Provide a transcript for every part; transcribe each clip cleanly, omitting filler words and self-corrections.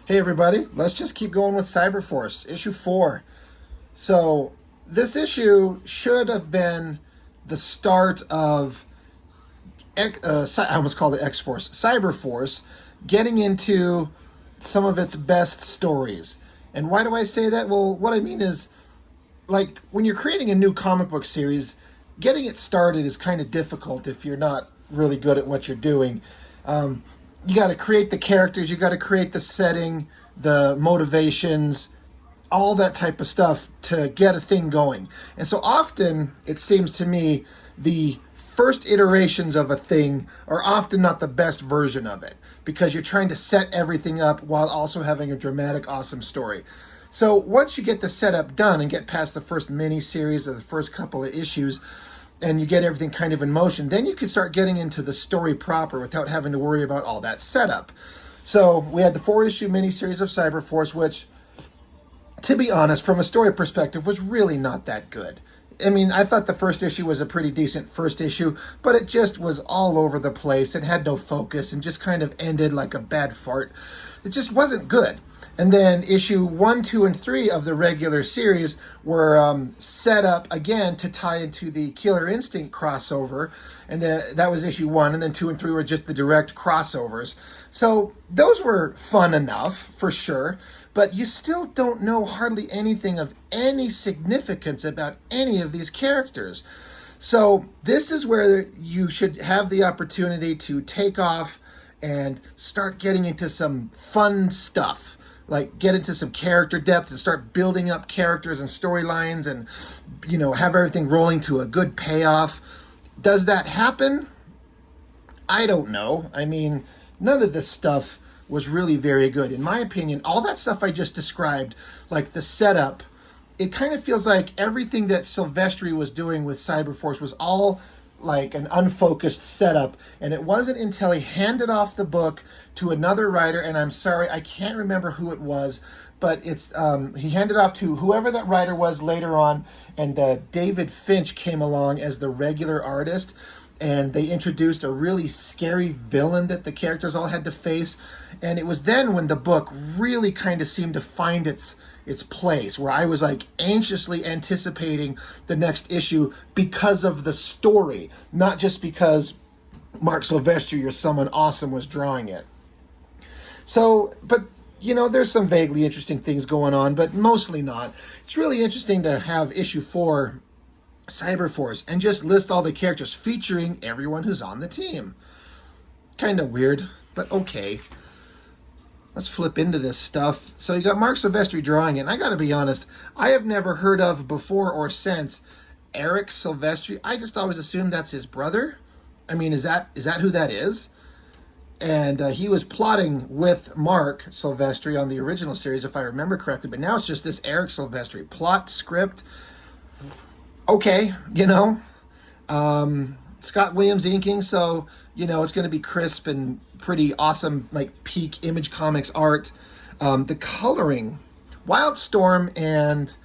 Hey everybody, let's just keep going with Cyberforce, issue 4. So, this issue should have been the start of, I almost called it X-Force, Cyberforce, getting into some of its best stories. And why do I say that? Well, what I mean is, like, when you're creating a new comic book series, getting it started is kind of difficult if you're not really good at what you're doing. You got to create the characters, you got to create the setting, the motivations, all that type of stuff to get a thing going. And so often, it seems to me, the first iterations of a thing are often not the best version of it because you're trying to set everything up while also having a dramatic, awesome story. So once you get the setup done and get past the first mini series or the first couple of issues, and you get everything kind of in motion, then you can start getting into the story proper without having to worry about all that setup. So we had the 4-issue miniseries of Cyberforce, which, to be honest, from a story perspective, was really not that good. I mean, I thought the first issue was a pretty decent first issue, but it just was all over the place. It had no focus and just kind of ended like a bad fart. It just wasn't good. And then issue 1, 2, and 3 of the regular series were set up again to tie into the Killer Instinct crossover. And that was issue 1, and then 2 and 3 were just the direct crossovers. So those were fun enough, for sure. But you still don't know hardly anything of any significance about any of these characters. So this is where you should have the opportunity to take off and start getting into some fun stuff. Like, get into some character depth and start building up characters and storylines and, have everything rolling to a good payoff. Does that happen? I don't know. I mean, none of this stuff was really very good. In my opinion, all that stuff I just described, like the setup, it kind of feels like everything that Silvestri was doing with Cyberforce was all like an unfocused setup, and it wasn't until he handed off the book to another writer, and I'm sorry, I can't remember who it was, but it's he handed off to whoever that writer was later on, and David Finch came along as the regular artist, and they introduced a really scary villain that the characters all had to face, and it was then when the book really kind of seemed to find its place, where I was like anxiously anticipating the next issue because of the story, not just because Mark Silvestri or someone awesome was drawing it. So, but there's some vaguely interesting things going on, but mostly not. It's really interesting to have issue 4 Cyberforce and just list all the characters featuring everyone who's on the team. Kind of weird, but okay. Let's flip into this stuff. So you got Mark Silvestri drawing it, and I gotta be honest, I have never heard of before or since Eric Silvestri. I just always assumed that's his brother. I mean, is that who that is? And he was plotting with Mark Silvestri on the original series, if I remember correctly, but now it's just this Eric Silvestri plot script. Okay, Scott Williams inking, so it's going to be crisp and pretty awesome, like peak Image Comics art. The coloring, Wildstorm and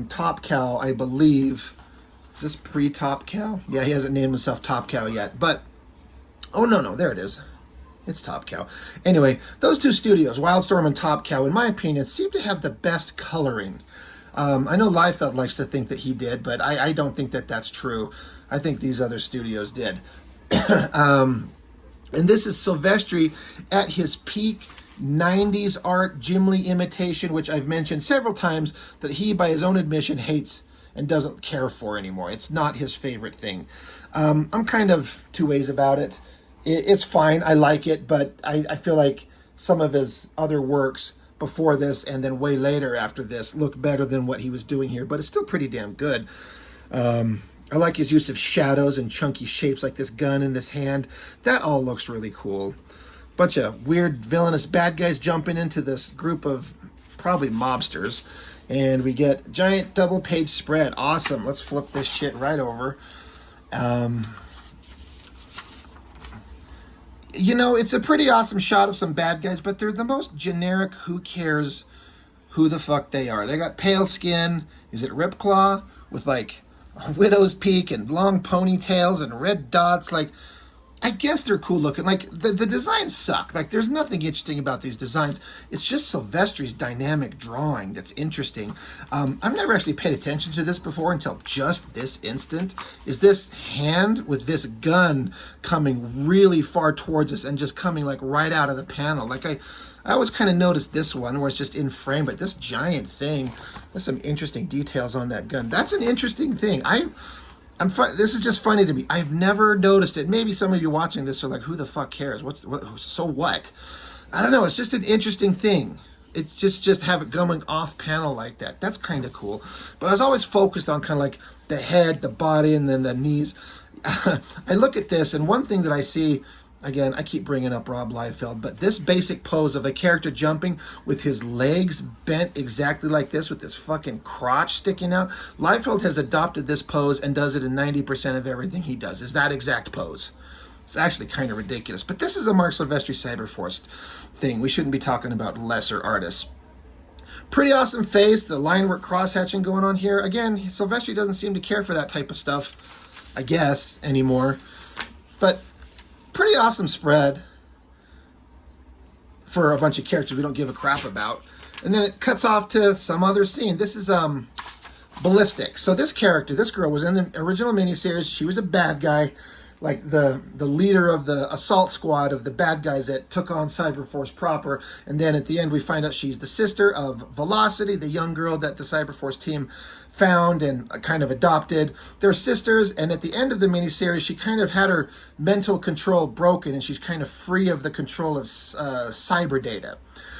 Top Cow, I believe. Is this pre-Top Cow? Yeah, he hasn't named himself Top Cow yet, but oh no, there it is. It's Top Cow. Anyway, those two studios, Wildstorm and Top Cow, in my opinion, seem to have the best coloring. I know Liefeld likes to think that he did, but I don't think that that's true. I think these other studios did. And this is Silvestri at his peak 90s art, Jim Lee imitation, which I've mentioned several times that he, by his own admission, hates and doesn't care for anymore. It's not his favorite thing. I'm kind of two ways about it. It's fine. I like it, but I feel like some of his other works before this and then way later after this look better than what he was doing here, but it's still pretty damn good. I like his use of shadows and chunky shapes like this gun in this hand. That all looks really cool. Bunch of weird villainous bad guys jumping into this group of probably mobsters. And we get giant double page spread. Awesome. Let's flip this shit right over. It's a pretty awesome shot of some bad guys, but they're the most generic, who cares who the fuck they are. They got pale skin. Is it Ripclaw? With like a widow's peak and long ponytails and red dots. Like, I guess they're cool looking. Like the designs suck. Like there's nothing interesting about these designs. It's just Silvestri's dynamic drawing that's interesting. I've never actually paid attention to this before until just this instant. Is this hand with this gun coming really far towards us and just coming like right out of the panel? Like I always kind of noticed this one where it's just in frame, but this giant thing, there's some interesting details on that gun. That's an interesting thing. This is just funny to me. I've never noticed it. Maybe some of you watching this are like, "Who the fuck cares? So what?" I don't know. It's just an interesting thing. It's just have it going off panel like that. That's kind of cool. But I was always focused on kind of like the head, the body, and then the knees. I look at this, and one thing that I see. Again, I keep bringing up Rob Liefeld, but this basic pose of a character jumping with his legs bent exactly like this, with this fucking crotch sticking out. Liefeld has adopted this pose and does it in 90% of everything he does, is that exact pose. It's actually kind of ridiculous. But this is a Marc Silvestri Cyberforce thing. We shouldn't be talking about lesser artists. Pretty awesome face, the line work cross-hatching going on here. Again, Silvestri doesn't seem to care for that type of stuff, I guess, anymore. But pretty awesome spread for a bunch of characters we don't give a crap about. And then it cuts off to some other scene. This is Ballistic. So this character, this girl, was in the original miniseries. She was a bad guy, like the leader of the assault squad of the bad guys that took on Cyberforce proper. And then at the end we find out she's the sister of Velocity, the young girl that the Cyberforce team found and kind of adopted. They're sisters, and at the end of the miniseries, she kind of had her mental control broken, and she's kind of free of the control of cyber data.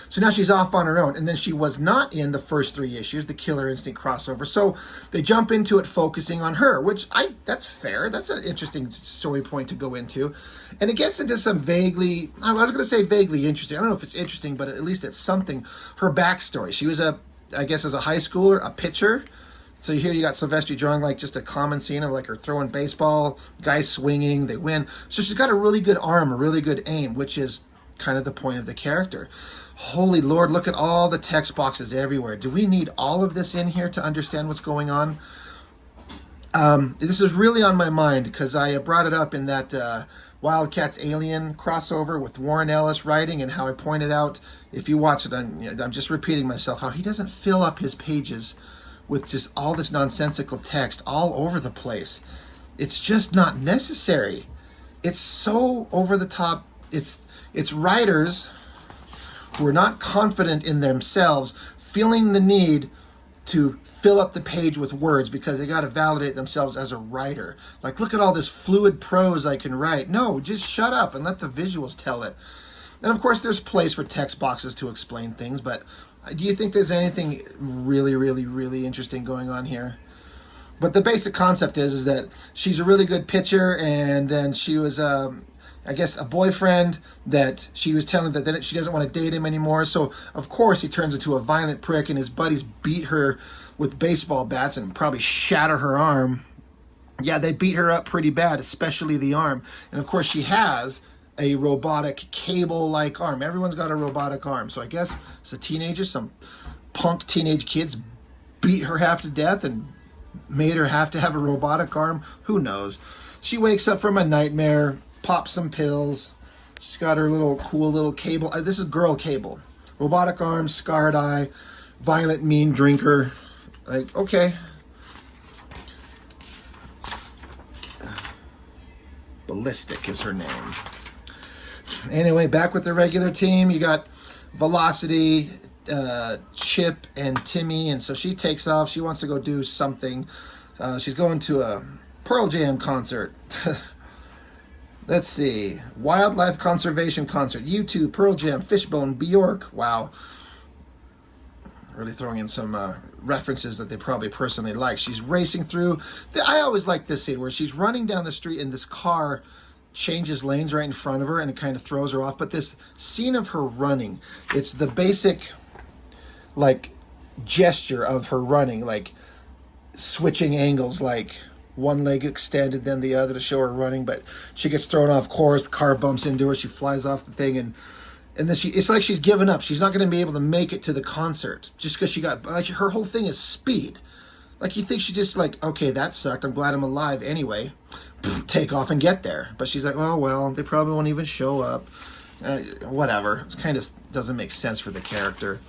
So now she's off on her own, and then she was not in the first 3 issues, the Killer Instinct crossover. So they jump into it focusing on her, which that's fair. That's an interesting story point to go into. And it gets into some vaguely, I was going to say vaguely interesting. I don't know if it's interesting, but at least it's something. Her backstory. She was I guess as a high schooler, a pitcher. So here you got Silvestri drawing like just a common scene of like her throwing baseball, guys swinging, they win. So she's got a really good arm, a really good aim, which is kind of the point of the character. Holy Lord, look at all the text boxes everywhere. Do we need all of this in here to understand what's going on? This is really on my mind because I brought it up in that Wildcats Alien crossover with Warren Ellis writing, and how I pointed out, if you watch it, I'm just repeating myself, how he doesn't fill up his pages with just all this nonsensical text all over the place. It's just not necessary. It's so over the top. It's writers who are not confident in themselves, feeling the need to fill up the page with words because they got to validate themselves as a writer. Like, look at all this fluid prose I can write. No, just shut up and let the visuals tell it. And of course, there's place for text boxes to explain things, but do you think there's anything really, really, really interesting going on here? But the basic concept is that she's a really good pitcher, and then she was, I guess, a boyfriend that she was telling that she doesn't want to date him anymore. So, of course, he turns into a violent prick, and his buddies beat her with baseball bats and probably shatter her arm. Yeah, they beat her up pretty bad, especially the arm. And, of course, she has a robotic cable-like arm. Everyone's got a robotic arm. So I guess as a teenager, some punk teenage kids beat her half to death and made her have to have a robotic arm. Who knows? She wakes up from a nightmare, pops some pills. She's got her cool little cable. This is girl cable. Robotic arm, scarred eye, violent, mean drinker. Like, okay. Ballistic is her name. Anyway, back with the regular team. You got Velocity, Chip, and Timmy. And so she takes off. She wants to go do something. She's going to a Pearl Jam concert. Let's see. Wildlife Conservation Concert. U2, Pearl Jam, Fishbone, Bjork. Wow. Really throwing in some references that they probably personally like. She's racing through. I always like this scene where she's running down the street and this car changes lanes right in front of her and it kind of throws her off. But this scene of her running, it's the basic like gesture of her running, like switching angles, like one leg extended then the other to show her running, but she gets thrown off course, the car bumps into her, she flies off the thing, and then it's like she's given up. She's not going to be able to make it to the concert just because she got, like, her whole thing is speed. Like, you think she just like, okay, that sucked, I'm glad I'm alive anyway. take off and get there. But she's like, oh, well, they probably won't even show up. Whatever. It kind of doesn't make sense for the character.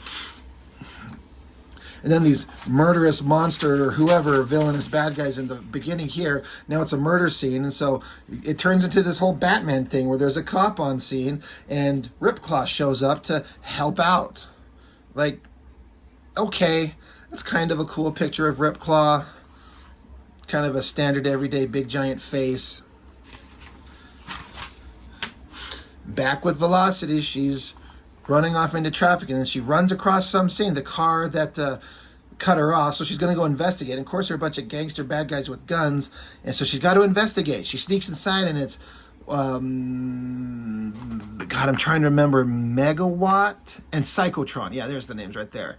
And then these murderous monster or whoever, villainous bad guys in the beginning here, now it's a murder scene. And so it turns into this whole Batman thing where there's a cop on scene and Ripclaw shows up to help out. Like, okay, that's kind of a cool picture of Ripclaw. Kind of a standard everyday big giant face. Back with Velocity, she's running off into traffic, and then she runs across some scene, the car that cut her off, so she's going to go investigate. And of course, there are a bunch of gangster bad guys with guns, and so she's got to investigate. She sneaks inside, and it's, God, I'm trying to remember, Megawatt and Psychotron. Yeah, there's the names right there.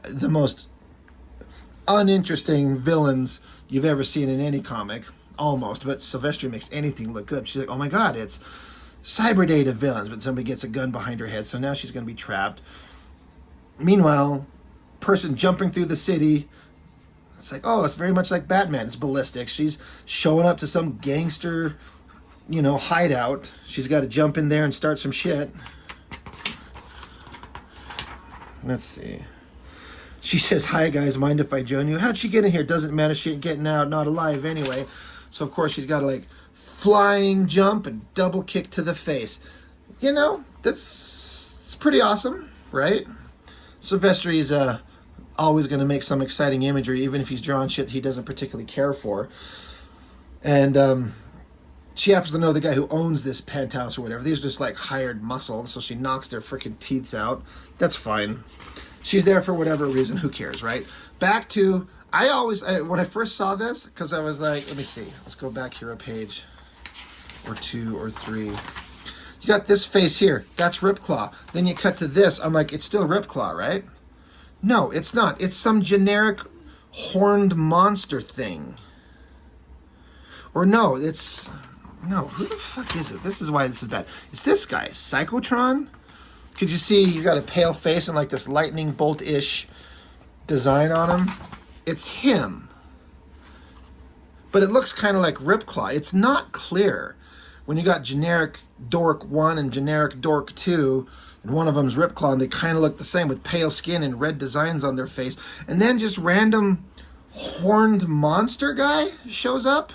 The most uninteresting villains you've ever seen in any comic, almost, but Silvestri makes anything look good. She's like, oh my God, it's Cyber Data villains, but somebody gets a gun behind her head, so now she's going to be trapped. Meanwhile, person jumping through the city, it's like, oh, it's very much like Batman. It's ballistic. She's showing up to some gangster, hideout. She's got to jump in there and start some shit. Let's see. She says, hi guys, mind if I join you? How'd she get in here? Doesn't matter, she ain't getting out, not alive anyway. So of course she's got to flying jump and double kick to the face. That's pretty awesome, right? Silvestri's always going to make some exciting imagery, even if he's drawing shit he doesn't particularly care for. And she happens to know the guy who owns this penthouse or whatever. These are just hired muscle, so she knocks their freaking teeth out. That's fine. She's there for whatever reason. Who cares, right? Back to, when I first saw this, because I was like, let me see. Let's go back here a page or two or three. You got this face here. That's Ripclaw. Then you cut to this. I'm like, it's still Ripclaw, right? No, it's not. It's some generic horned monster thing. Or no, who the fuck is it? This is why this is bad. It's this guy, Psychotron. Could you see he's got a pale face and this lightning bolt-ish design on him? It's him. But it looks kind of like Ripclaw. It's not clear. When you got generic Dork 1 and generic Dork 2, and one of them's Ripclaw, and they kind of look the same with pale skin and red designs on their face. And then just random horned monster guy shows up.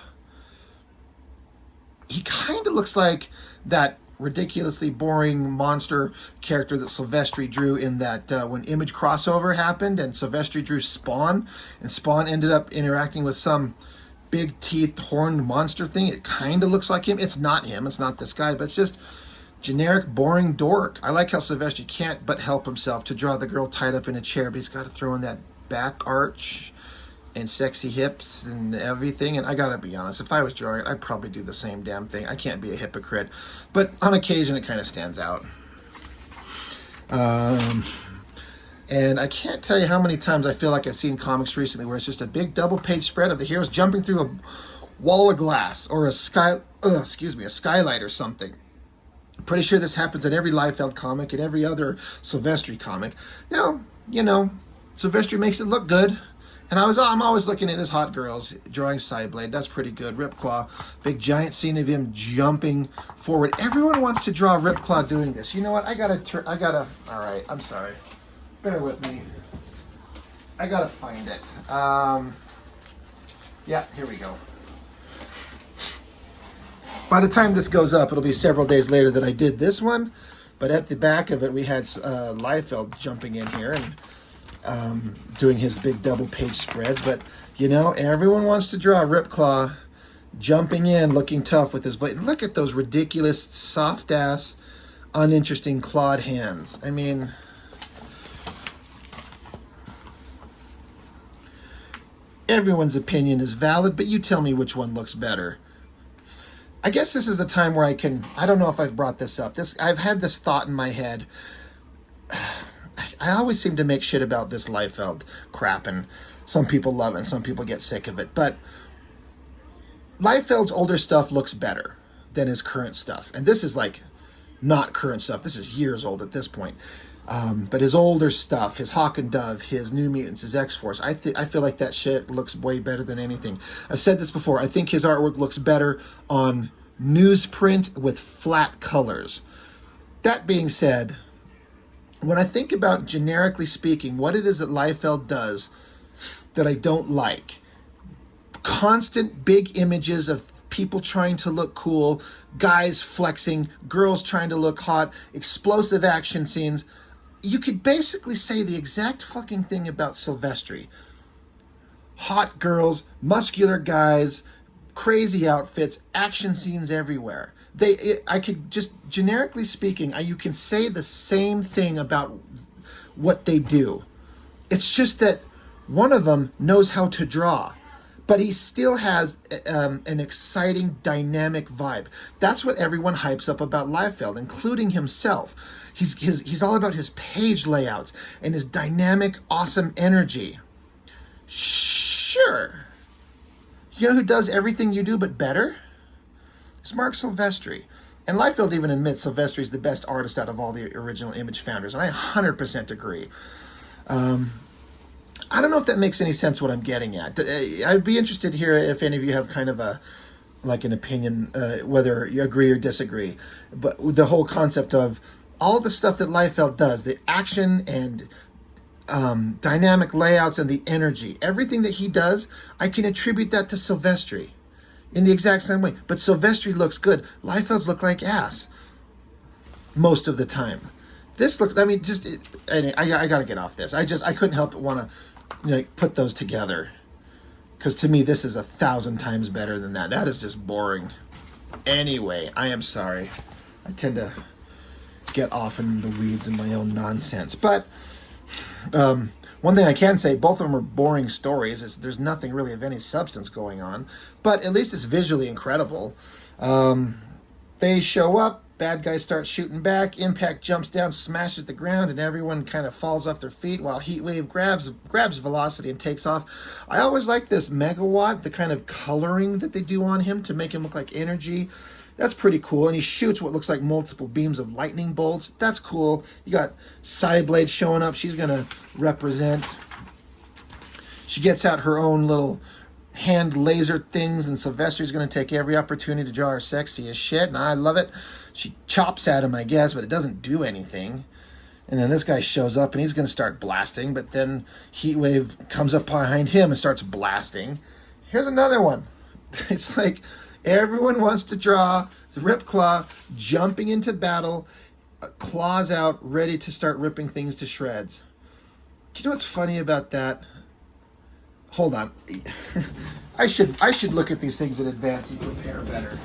He kind of looks like that ridiculously boring monster character that Silvestri drew in that when Image crossover happened and Silvestri drew Spawn, and Spawn ended up interacting with some big teeth horned monster thing. It kind of looks like him. It's not him. It's not this guy, but it's just generic boring dork. I like how Silvestri can't but help himself to draw the girl tied up in a chair, but he's got to throw in that back arch and sexy hips and everything. And I gotta be honest, if I was drawing it, I'd probably do the same damn thing. I can't be a hypocrite, but on occasion it kind of stands out. And I can't tell you how many times I feel like I've seen comics recently where it's just a big double page spread of the heroes jumping through a wall of glass or a skylight or something. I'm pretty sure this happens in every Liefeld comic and every other Silvestri comic. Now, Silvestri makes it look good. And I'm always looking at his hot girls drawing Sideblade. That's pretty good. Ripclaw, big giant scene of him jumping forward. Everyone wants to draw Ripclaw doing this. You know what? All right, I'm sorry. Bear with me. I gotta find it. Yeah, here we go. By the time this goes up, it'll be several days later that I did this one. But at the back of it, we had Liefeld jumping in here and doing his big double page spreads. But everyone wants to draw Ripclaw jumping in looking tough with his blade. Look at those ridiculous soft ass uninteresting clawed hands. I mean, everyone's opinion is valid, but you tell me which one looks better. I guess this is a time where I don't know if I've brought this up. I've had this thought in my head. I always seem to make shit about this Liefeld crap, and some people love it and some people get sick of it. But Liefeld's older stuff looks better than his current stuff. And this is not current stuff. This is years old at this point. But his older stuff, his Hawk and Dove, his New Mutants, his X-Force, I feel like that shit looks way better than anything. I've said this before. I think his artwork looks better on newsprint with flat colors. That being said, when I think about, generically speaking, what it is that Liefeld does that I don't like, constant big images of people trying to look cool, guys flexing, girls trying to look hot, explosive action scenes. You could basically say the exact fucking thing about Silvestri. Hot girls, muscular guys, crazy outfits, action scenes everywhere. I could just, generically speaking, you can say the same thing about what they do. It's just that one of them knows how to draw, but he still has an exciting, dynamic vibe. That's what everyone hypes up about Liefeld, including himself. He's all about his page layouts and his dynamic, awesome energy. Sure. You know who does everything you do but better? It's Marc Silvestri. And Liefeld even admits Silvestri's the best artist out of all the original Image founders, and I 100% agree. I don't know if that makes any sense what I'm getting at. I'd be interested here if any of you have kind of an opinion, whether you agree or disagree. But the whole concept of all the stuff that Liefeld does, the action and dynamic layouts and the energy, everything that he does, I can attribute that to Silvestri in the exact same way. But Silvestri looks good. Liefeld's look like ass most of the time. This looks, I mean, just, I got to get off this. I couldn't help but want to put those together. Because to me, this is 1,000 times better than that. That is just boring. Anyway, I am sorry. I tend to get off in the weeds in my own nonsense. But one thing I can say, both of them are boring stories. There's nothing really of any substance going on. But at least it's visually incredible. They show up. Bad guys start shooting back. Impact jumps down, smashes the ground, and everyone kind of falls off their feet while Heatwave grabs velocity and takes off. I always like this Megawatt, the kind of coloring that they do on him to make him look like energy. That's pretty cool. And he shoots what looks like multiple beams of lightning bolts. That's cool. You got Sideblade showing up. She's going to represent. She gets out her own little hand laser things, and Silvestri's going to take every opportunity to draw her sexy as shit, and I love it. She chops at him, I guess, but it doesn't do anything. And then this guy shows up, and he's going to start blasting, but then Heatwave comes up behind him and starts blasting. Here's another one. It's like everyone wants to draw the Ripclaw jumping into battle, claws out, ready to start ripping things to shreds. Do you know what's funny about that? Hold on. I should look at these things in advance and prepare better.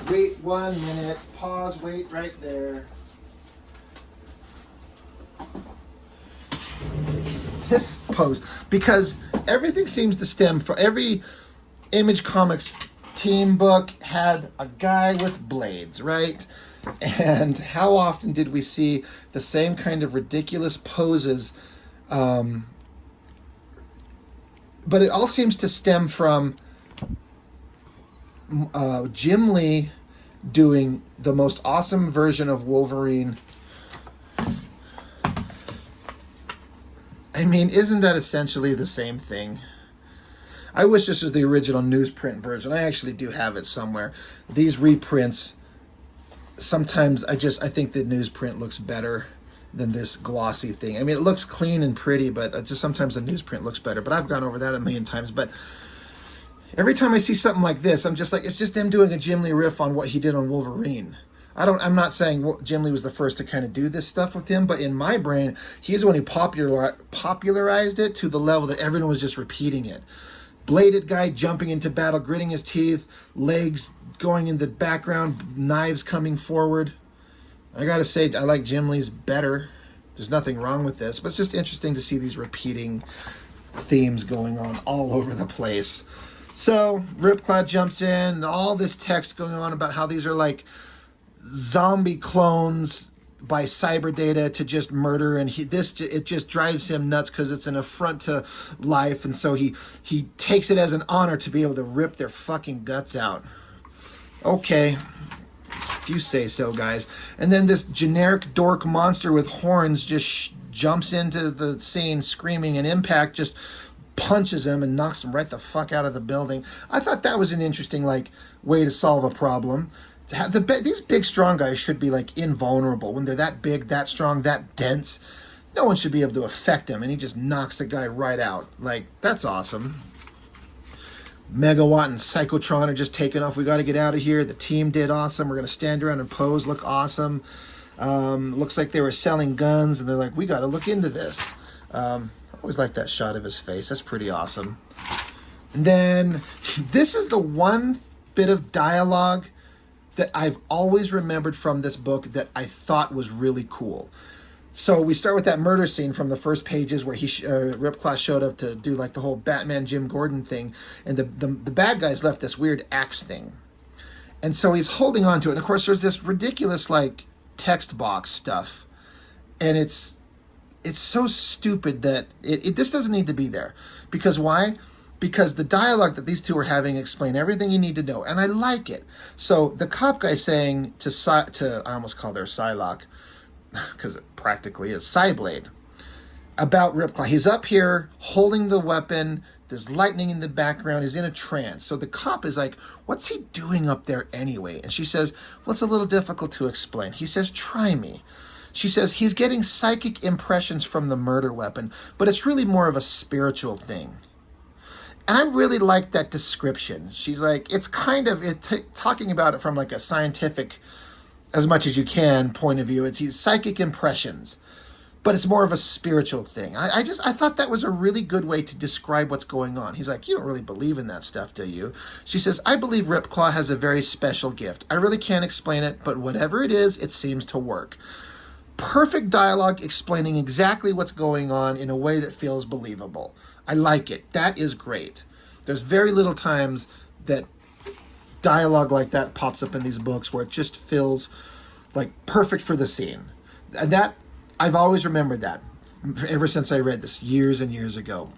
Wait 1 minute. Pause. Wait right there. This pose, because everything seems to stem from every Image Comics team book had a guy with blades, right? And how often did we see the same kind of ridiculous poses? But it all seems to stem from Jim Lee doing the most awesome version of Wolverine. I mean, isn't that essentially the same thing? I wish this was the original newsprint version. I actually do have it somewhere. These reprints, sometimes I think the newsprint looks better than this glossy thing. I mean, it looks clean and pretty, but just sometimes the newsprint looks better. But I've gone over that a million times. But every time I see something like this, I'm just like, it's just them doing a Jim Lee riff on what he did on Wolverine. I'm not saying Jim Lee was the first to kind of do this stuff with him, but in my brain, he's the one who popularized it to the level that everyone was just repeating it. Bladed guy jumping into battle, gritting his teeth, legs going in the background, knives coming forward. I gotta say, I like Jim Lee's better. There's nothing wrong with this, but it's just interesting to see these repeating themes going on all over the place. So Ripclaw jumps in, all this text going on about how these are like zombie clones by cyber data to just murder, and it just drives him nuts because it's an affront to life, and so he takes it as an honor to be able to rip their fucking guts out. Okay, if you say so, guys. And then this generic dork monster with horns just jumps into the scene screaming, and Impact just punches him and knocks him right the fuck out of the building. I thought that was an interesting way to solve a problem. These big strong guys should be invulnerable when they're that big, that strong, that dense. No one should be able to affect him, and he just knocks the guy right out. That's awesome. Megawatt and Psychotron are just taking off. We got to get out of here. The team did awesome. We're going to stand around and pose, look awesome. Looks like they were selling guns, and they're like, we got to look into this. I always like that shot of his face. That's pretty awesome. And then this is the one bit of dialogue that I've always remembered from this book that I thought was really cool. So we start with that murder scene from the first pages where Ripclaw showed up to do the whole Batman Jim Gordon thing, and the bad guys left this weird axe thing, and so he's holding on to it. And of course, there's this ridiculous text box stuff, and it's so stupid that this doesn't need to be there. Because why? Because the dialogue that these two are having explain everything you need to know, and I like it. So the cop guy saying to I almost called her Psylocke, because it practically is Psyblade, about Ripclaw. He's up here holding the weapon. There's lightning in the background. He's in a trance. So the cop is like, what's he doing up there anyway? And she says, well, it's a little difficult to explain. He says, try me. She says, he's getting psychic impressions from the murder weapon, but it's really more of a spiritual thing. And I really like that description. She's like, it's kind of talking about it from a scientific, as much as you can, point of view. It's psychic impressions, but it's more of a spiritual thing. I thought that was a really good way to describe what's going on. He's like, you don't really believe in that stuff, do you? She says, I believe Ripclaw has a very special gift. I really can't explain it, but whatever it is, it seems to work. Perfect dialogue explaining exactly what's going on in a way that feels believable. I like it. That is great. There's very little times that dialogue like that pops up in these books where it just feels perfect for the scene. And that, I've always remembered that ever since I read this years and years ago.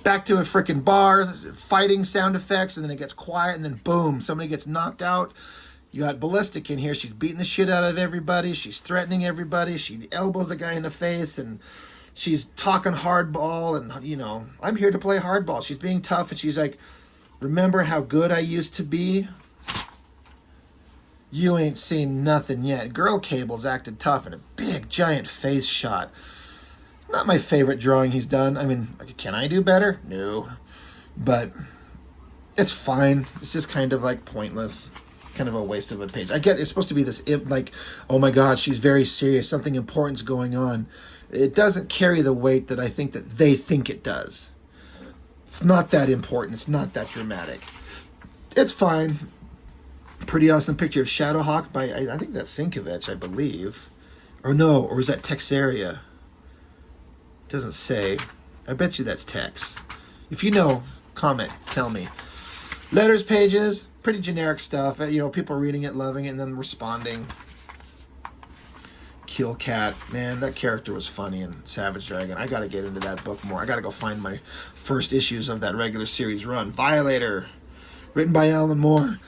Back to a freaking bar, fighting sound effects, and then it gets quiet, and then boom, somebody gets knocked out. You got Ballistic in here. She's beating the shit out of everybody. She's threatening everybody. She elbows a guy in the face, and she's talking hardball, and, I'm here to play hardball. She's being tough, and she's like, remember how good I used to be? You ain't seen nothing yet. Girl Cable's acted tough in a big, giant face shot. Not my favorite drawing he's done. I mean, can I do better? No. But it's fine. It's just kind of pointless. Kind of a waste of a page. I get it's supposed to be this oh my god, she's very serious, something important's going on. It doesn't carry the weight that I think that they think it does. It's not that important. It's not that dramatic. It's fine. Pretty awesome picture of Shadowhawk by I think that's Sienkiewicz, I believe, or no, or is that Texaria? Doesn't say. I bet you that's Tex. If you know, comment, tell me. Letters pages, pretty generic stuff. People reading it, loving it, and then responding. Kill Cat, man, that character was funny in Savage Dragon. I got to get into that book more. I got to go find my first issues of that regular series run. Violator, written by Alan Moore.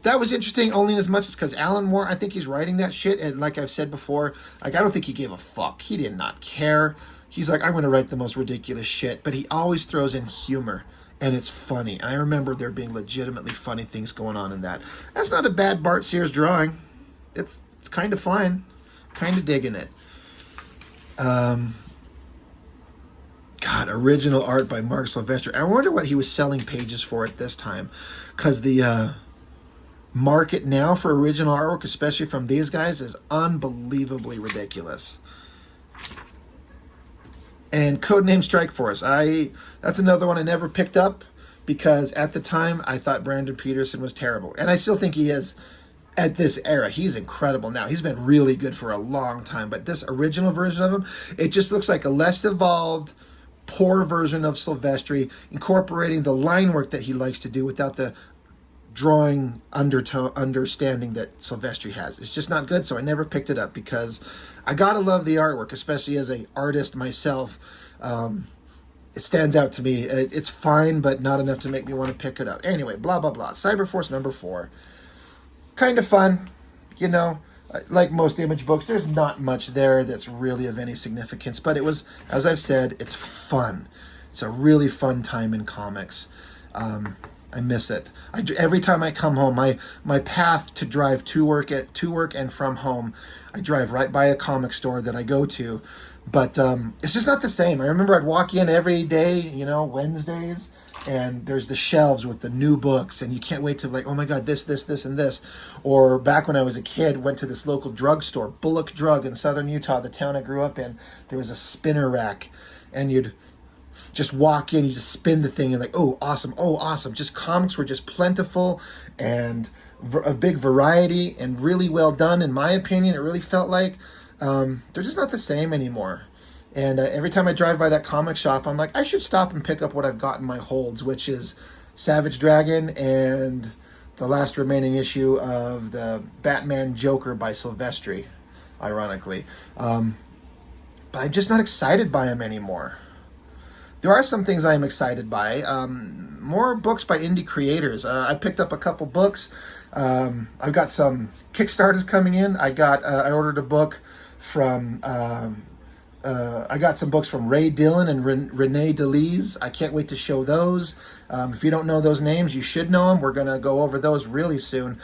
That was interesting only in as much as because Alan Moore, I think he's writing that shit, and like I've said before, I don't think he gave a fuck. He did not care. He's like, I'm going to write the most ridiculous shit, but he always throws in humor. And it's funny. And I remember there being legitimately funny things going on in that. That's not a bad Bart Sears drawing. It's kind of fine. Kind of digging it. God, original art by Mark Silvestri. I wonder what he was selling pages for at this time. Because the market now for original artwork, especially from these guys, is unbelievably ridiculous. And Codename Strikeforce. That's another one I never picked up because at the time I thought Brandon Peterson was terrible. And I still think he is at this era. He's incredible now. He's been really good for a long time. But this original version of him, it just looks like a less evolved, poor version of Silvestri, incorporating the line work that he likes to do without the drawing understanding that Silvestri has. It's just not good, so I never picked it up because I gotta love the artwork, especially as an artist myself. It stands out to me. It's fine, but not enough to make me want to pick it up. Anyway, blah, blah, blah. Cyberforce number 4. Kind of fun, you know. Like most Image books, there's not much there that's really of any significance, but it was, as I've said, it's fun. It's a really fun time in comics. I miss it. Every time I come home, my path to drive to work and from home, I drive right by a comic store that I go to, but it's just not the same. I remember I'd walk in every day, you know, Wednesdays, and there's the shelves with the new books, and you can't wait to, like, oh my god, this, and this. Or back when I was a kid, went to this local drugstore, Bullock Drug in southern Utah, the town I grew up in. There was a spinner rack, and you'd just walk in, you just spin the thing, and like, oh, awesome. Just comics were just plentiful, and a big variety, and really well done, in my opinion. It really felt like they're just not the same anymore. And every time I drive by that comic shop, I'm like, I should stop and pick up what I've got in my holds, which is Savage Dragon and the last remaining issue of the Batman Joker by Silvestri, ironically. But I'm just not excited by him anymore. There are some things I am excited by. More books by indie creators. I picked up a couple books. I've got some Kickstarters coming in. I ordered a book from... I got some books from Ray Dillon and Renee DeLise. I can't wait to show those. If you don't know those names, you should know them. We're going to go over those really soon.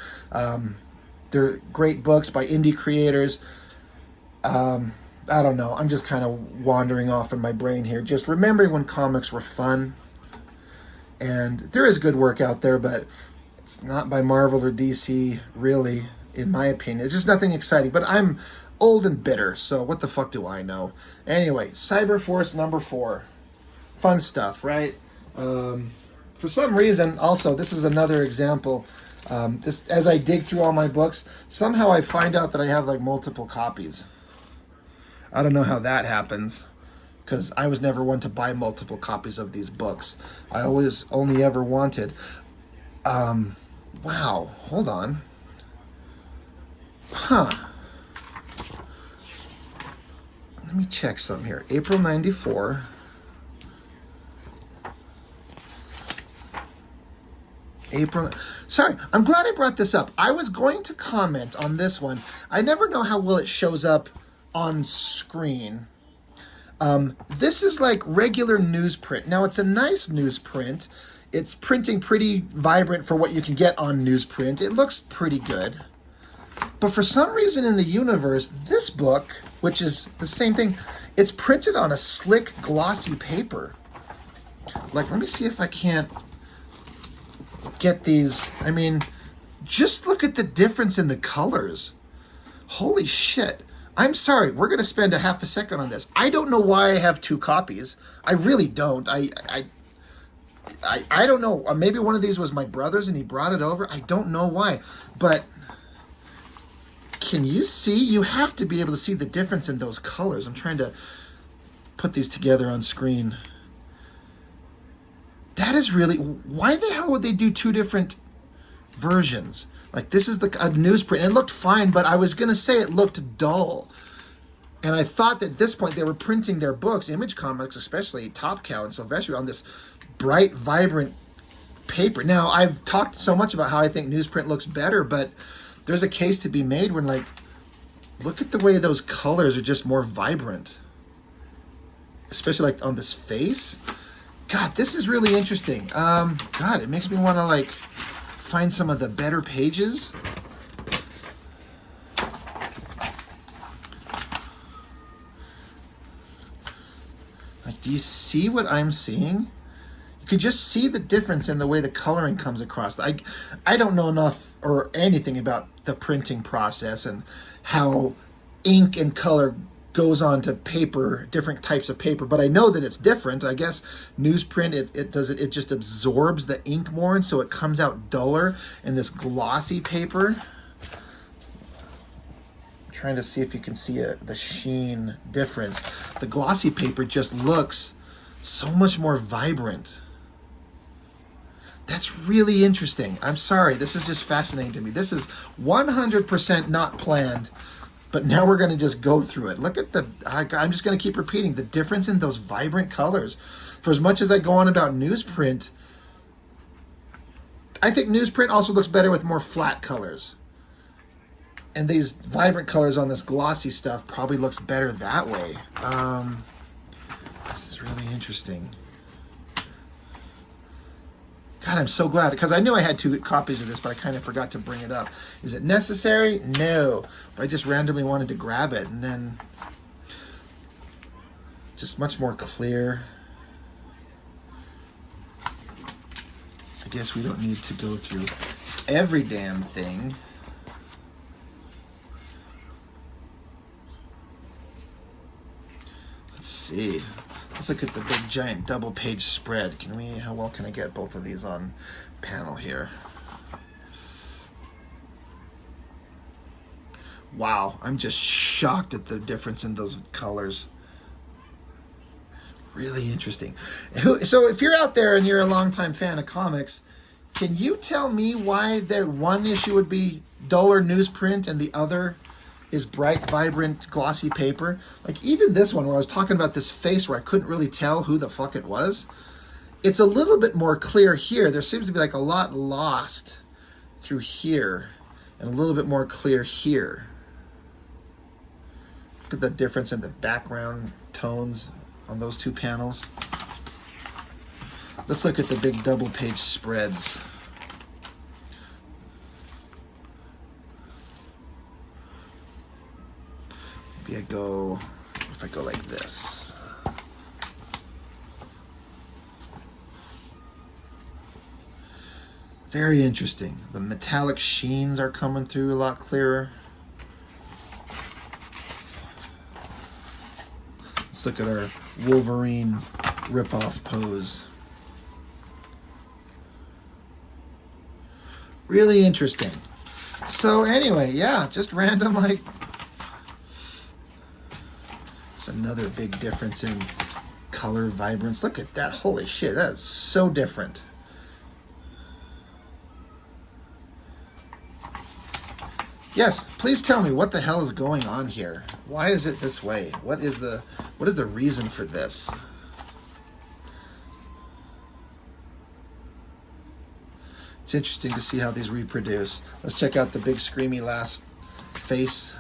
They're great books by indie creators. I don't know. I'm just kind of wandering off in my brain here. Just remembering when comics were fun. And there is good work out there, but it's not by Marvel or DC, really, in my opinion. It's just nothing exciting. But I'm old and bitter, so what the fuck do I know? Anyway, Cyberforce number 4. Fun stuff, right? For some reason, also, this is another example. This, as I dig through all my books, somehow I find out that I have like multiple copies. I don't know how that happens, because I was never one to buy multiple copies of these books. I always only ever wanted... wow, hold on. Huh. Let me check something here. April 94. Sorry, I'm glad I brought this up. I was going to comment on this one. I never know how well it shows up on screen. This is like regular newsprint. Now, it's a nice newsprint. It's printing pretty vibrant for what you can get on newsprint. It looks pretty good. But for some reason in the universe, this book, which is the same thing, it's printed on a slick, glossy paper. Like, let me see if I can't get these. I mean, just look at the difference in the colors. Holy shit. I'm sorry, we're going to spend a half a second on this. I don't know why I have 2 copies. I really don't. I don't know. Maybe one of these was my brother's and he brought it over. I don't know why. But can you see? You have to be able to see the difference in those colors. I'm trying to put these together on screen. That is really... Why the hell would they do 2 different versions? Like, this is a newsprint. It looked fine, but I was going to say it looked dull. And I thought that at this point they were printing their books, Image Comics especially, Top Cow and Silvestri, on this bright, vibrant paper. Now, I've talked so much about how I think newsprint looks better, but there's a case to be made when, like, look at the way those colors are just more vibrant. Especially, like, on this face. God, this is really interesting. God, it makes me want to, like, find some of the better pages. Like, do you see what I'm seeing? You could just see the difference in the way the coloring comes across. I don't know enough or anything about the printing process and how ink and color goes on to paper, different types of paper, but I know that it's different. I guess newsprint, it just absorbs the ink more, and so it comes out duller in this glossy paper. I'm trying to see if you can see the sheen difference. The glossy paper just looks so much more vibrant. That's really interesting. I'm sorry. This is just fascinating to me. This is 100% not planned, but now we're going to just go through it. Look at I'm just going to keep repeating the difference in those vibrant colors. For as much as I go on about newsprint, I think newsprint also looks better with more flat colors. And these vibrant colors on this glossy stuff probably looks better that way. This is really interesting. God, I'm so glad, because I knew I had 2 copies of this, but I kind of forgot to bring it up. Is it necessary? No. But I just randomly wanted to grab it, and then just much more clear. I guess we don't need to go through every damn thing. Let's see. Let's look at the big giant double page spread. How well can I get both of these on panel here? Wow, I'm just shocked at the difference in those colors. Really interesting. So if you're out there and you're a longtime fan of comics, can you tell me why one issue would be duller newsprint and the other is bright, vibrant, glossy paper? Like even this one where I was talking about this face where I couldn't really tell who the fuck it was, it's a little bit more clear here. There seems to be like a lot lost through here and a little bit more clear here. Look at the difference in the background tones on those 2 panels. Let's look at the big double page spreads. Maybe if I go like this. Very interesting. The metallic sheens are coming through a lot clearer. Let's look at our Wolverine ripoff pose. Really interesting. So anyway, yeah, just random, like, it's another big difference in color vibrance. Look at that. Holy shit, that is so different. Yes, please tell me what the hell is going on here. Why is it this way? What is the reason for this? It's interesting to see how these reproduce. Let's check out the big screamy last face.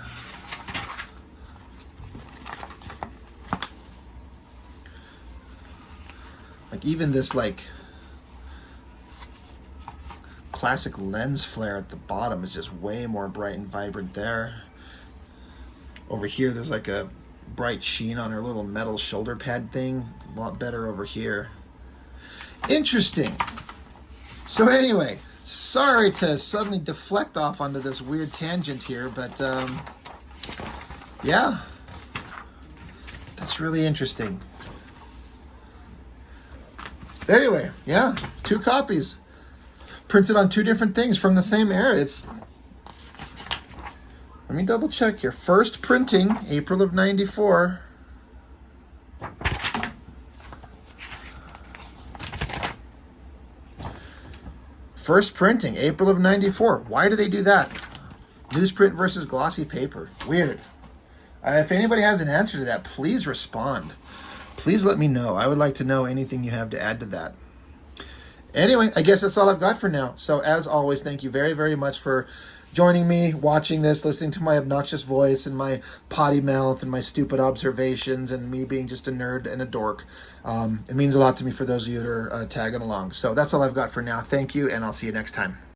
Like even this like classic lens flare at the bottom is just way more bright and vibrant there. Over here there's like a bright sheen on her little metal shoulder pad thing. A lot better over here. Interesting. So anyway, sorry to suddenly deflect off onto this weird tangent here, but yeah, that's really interesting. Anyway, yeah, 2 copies printed on 2 different things from the same era. Let me double check here. First printing, April of '94. First printing, April of '94. Why do they do that? Newsprint versus glossy paper. Weird. If anybody has an answer to that, please respond. Please let me know. I would like to know anything you have to add to that. Anyway, I guess that's all I've got for now. So as always, thank you very, very much for joining me, watching this, listening to my obnoxious voice and my potty mouth and my stupid observations and me being just a nerd and a dork. It means a lot to me for those of you that are tagging along. So that's all I've got for now. Thank you, and I'll see you next time.